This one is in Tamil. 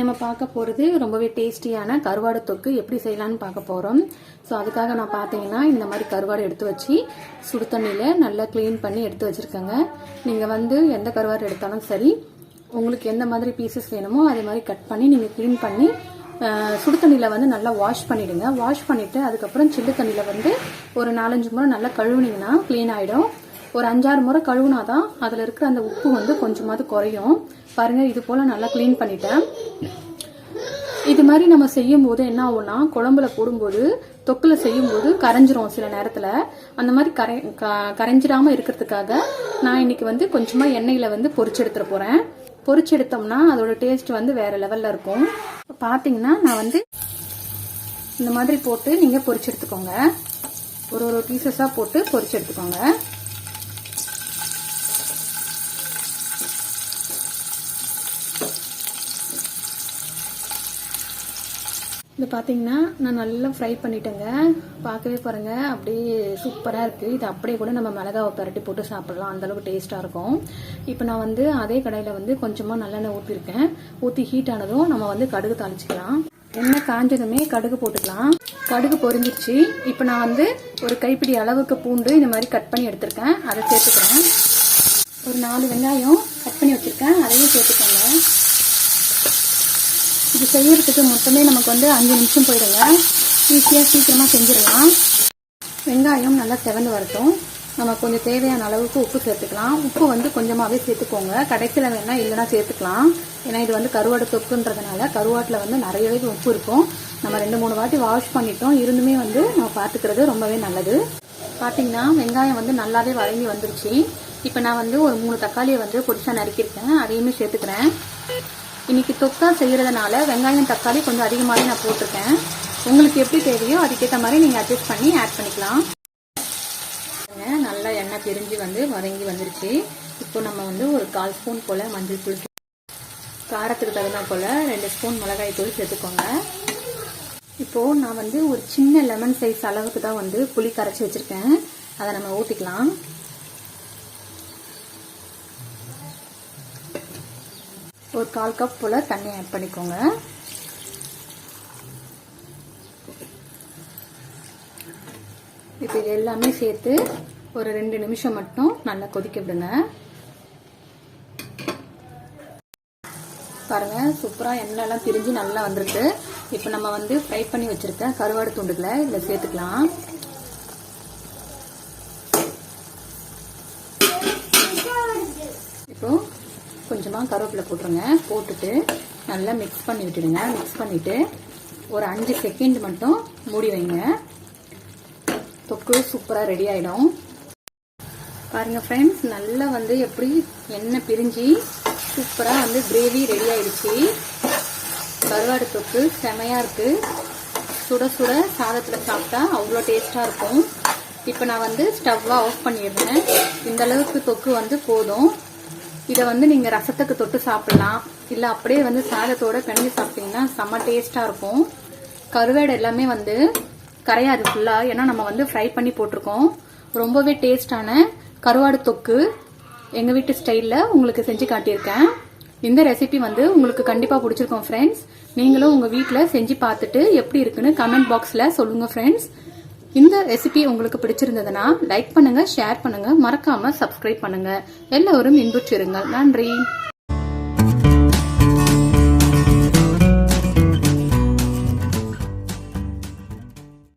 நம்ம பார்க்க போகிறது ரொம்பவே டேஸ்டியான கருவாடு தொக்கு எப்படி செய்யலான்னு பார்க்க போகிறோம். ஸோ அதுக்காக நான் பார்த்தீங்கன்னா இந்த மாதிரி கருவாடு எடுத்து வச்சு சுடு தண்ணியில் நல்லா க்ளீன் பண்ணி எடுத்து வச்சுருக்கேங்க. நீங்கள் வந்து எந்த கருவாடு எடுத்தாலும் சரி, உங்களுக்கு எந்த மாதிரி பீசஸ் வேணுமோ அதே மாதிரி கட் பண்ணி நீங்கள் க்ளீன் பண்ணி சுடு தண்ணியில் வந்து நல்லா வாஷ் பண்ணிவிடுங்க. வாஷ் பண்ணிவிட்டு அதுக்கப்புறம் சில்லு தண்ணியில் வந்து ஒரு 4-5 முறை நல்லா கழுவுனீங்கன்னா க்ளீன் ஆகிடும். ஒரு 5-6 முறை கழுவுனாதான் அதில் இருக்கிற அந்த உப்பு வந்து கொஞ்சமாவது குறையும். பாருங்க, இது போல நல்லா க்ளீன் பண்ணிட்டேன். இது மாதிரி நம்ம செய்யும் போது என்ன ஆகும்னா, குழம்புல போடும்போது தொக்குல செய்யும் போது கரைஞ்சிரும் சில நேரத்தில். அந்த மாதிரி கரைஞ்சிடாம இருக்கிறதுக்காக நான் இன்னைக்கு வந்து கொஞ்சமா எண்ணெயில வந்து பொரிச்சு எடுத்துட போறேன். பொரிச்சு எடுத்தோம்னா அதோட டேஸ்ட் வந்து வேற லெவல்ல இருக்கும். பாத்தீங்கன்னா நான் வந்து இந்த மாதிரி போட்டு நீங்க பொரிச்சு எடுத்துக்கோங்க. ஒரு பீசஸா போட்டு பொரிச்சு எடுத்துக்கோங்க. இது பார்த்தீங்கன்னா நான் நல்லா ஃப்ரை பண்ணிட்டேங்க. பார்க்கவே பாருங்க, அப்படியே சூப்பராக இருக்குது. இது அப்படியே கூட நம்ம மிளகாவை பரட்டி போட்டு சாப்பிடலாம், அந்தளவுக்கு டேஸ்ட்டாக இருக்கும். இப்போ நான் வந்து அதே கடையில் வந்து கொஞ்சமாக நல்லெண்ணெய் ஊற்றிருக்கேன். ஊற்றி ஹீட் ஆனதும் நம்ம வந்து கடுகு தாளிச்சிக்கலாம். எண்ணெய் காஞ்சதுமே கடுகு போட்டுக்கலாம். கடுகு பொரிஞ்சிருச்சு. இப்போ நான் வந்து ஒரு கைப்பிடி அளவுக்கு பூண்டு இந்த மாதிரி கட் பண்ணி எடுத்திருக்கேன், அதை சேர்த்துக்கிறேன். ஒரு 4 வெங்காயம் கட் பண்ணி வச்சுருக்கேன், அதையும் சேர்த்துக்கோங்க. இது செய்யறதுக்கு மொத்தமே நமக்கு வந்து 5 நிமிஷம் போயிடுங்க. ஈஸியாக சீக்கிரமாக செஞ்சிடலாம். வெங்காயம் நல்லா செவந்து வரட்டும். நம்ம கொஞ்சம் தேவையான அளவுக்கு உப்பு சேர்த்துக்கலாம். உப்பு வந்து கொஞ்சமாகவே சேர்த்துக்கோங்க. கடைசியில் வேணா இல்லைனா சேர்த்துக்கலாம். ஏன்னா இது வந்து கருவாடு தொக்குன்றதுனால கருவாட்டில் வந்து நிறையவே உப்பு இருக்கும். நம்ம 2-3 வாட்டி வாஷ் பண்ணிட்டோம், இருந்துமே வந்து நம்ம பார்த்துக்கிறது ரொம்பவே நல்லது. பார்த்தீங்கன்னா வெங்காயம் வந்து நல்லாவே வதங்கி வந்துருச்சு. இப்போ நான் வந்து ஒரு 3 தக்காளியை வந்து பொடிசா நறுக்கியிருக்கேன், அதையுமே சேர்த்துக்கிறேன். இன்னைக்கு தொக்கா செய்யறதுனால வெங்காயம் தக்காளி கொஞ்சம் அதிகமாகவே நான் போட்டிருக்கேன். உங்களுக்கு எப்படி தேவையோ அதுக்கேற்ற மாதிரி நீங்கள் அட்ஜஸ்ட் பண்ணி ஆட் பண்ணிக்கலாம். நல்லா எண்ணெய் பிரிஞ்சு வந்து வதங்கி வந்துருச்சு. இப்போ நம்ம வந்து ஒரு 1/4 ஸ்பூன் போல் மஞ்சள் தூள், காரத்துக்கு தகுந்த போல் 2 ஸ்பூன் மிளகாய் தூள் சேர்த்துக்கோங்க. இப்போது நான் வந்து ஒரு சின்ன லெமன் சைஸ் அளவுக்கு தான் வந்து புளி கரைச்சி வச்சுருக்கேன், அதை நம்ம ஊற்றிக்கலாம். ஒரு 1/4 கப் போல தண்ணி ஆட் பண்ணிக்கோங்க. இப்போ இது எல்லாமே சேர்த்து ஒரு 2 நிமிஷம் மட்டும் நல்லா கொதிக்க விடுங்க. பாருங்க, சூப்பரா எண்ணெய்லாம் பிரிஞ்சு நல்லா வந்திருக்கு. இப்போ நம்ம வந்து ஃப்ரை பண்ணி வச்சிருக்க கருவாடு துண்டுகளை இதில் சேர்த்துக்கலாம். இப்போ கொஞ்சமாக கருவேப்பிலை போட்டுருங்க. போட்டுட்டு நல்லா மிக்ஸ் பண்ணி விட்டுடுங்க. மிக்ஸ் பண்ணிவிட்டு ஒரு 5 செகண்ட் மட்டும் மூடி வைங்க. தொக்கு சூப்பராக ரெடி ஆகிடும். பாருங்கள் ஃப்ரெண்ட்ஸ், நல்லா வந்து எப்படி எண்ணெய் பிரிஞ்சு சூப்பராக வந்து கிரேவி ரெடி ஆயிடுச்சு. கருவாடு தொக்கு செமையாக இருக்குது. சுட சுட சாதத்தில் சாப்பிட்டா அவ்வளோ டேஸ்ட்டாக இருக்கும். இப்போ நான் வந்து ஸ்டவ்வை ஆஃப் பண்ணிடுறேன். இந்த அளவுக்கு தொக்கு வந்து போதும். இதை வந்து நீங்கள் ரசத்துக்கு தொட்டு சாப்பிடலாம், இல்லை அப்படியே வந்து சாதத்தோட பிணைஞ்சு சாப்பிட்டீங்கன்னா செம்ம டேஸ்ட்டாக இருக்கும். கருவாடு எல்லாமே வந்து கரையாது ஃபுல்லாக, ஏன்னா நம்ம வந்து ஃப்ரை பண்ணி போட்டிருக்கோம். ரொம்பவே டேஸ்டான கருவாடு தொக்கு எங்கள் வீட்டு ஸ்டைலில் உங்களுக்கு செஞ்சு காட்டியிருக்கேன். இந்த ரெசிபி வந்து உங்களுக்கு கண்டிப்பாக பிடிச்சிருக்கோம் ஃப்ரெண்ட்ஸ். நீங்களும் உங்கள் வீட்டில் செஞ்சு பார்த்துட்டு எப்படி இருக்குன்னு கமெண்ட் பாக்ஸில் சொல்லுங்கள் ஃப்ரெண்ட்ஸ். இந்த ரெசிபி உங்களுக்கு பிடிச்சிருந்ததுன்னா லைக் பண்ணுங்க, ஷேர் பண்ணுங்க, மறக்காம சப்ஸ்கிரைப் பண்ணுங்க. எல்லோரும் இன்புற்றிருங்கள். நன்றி.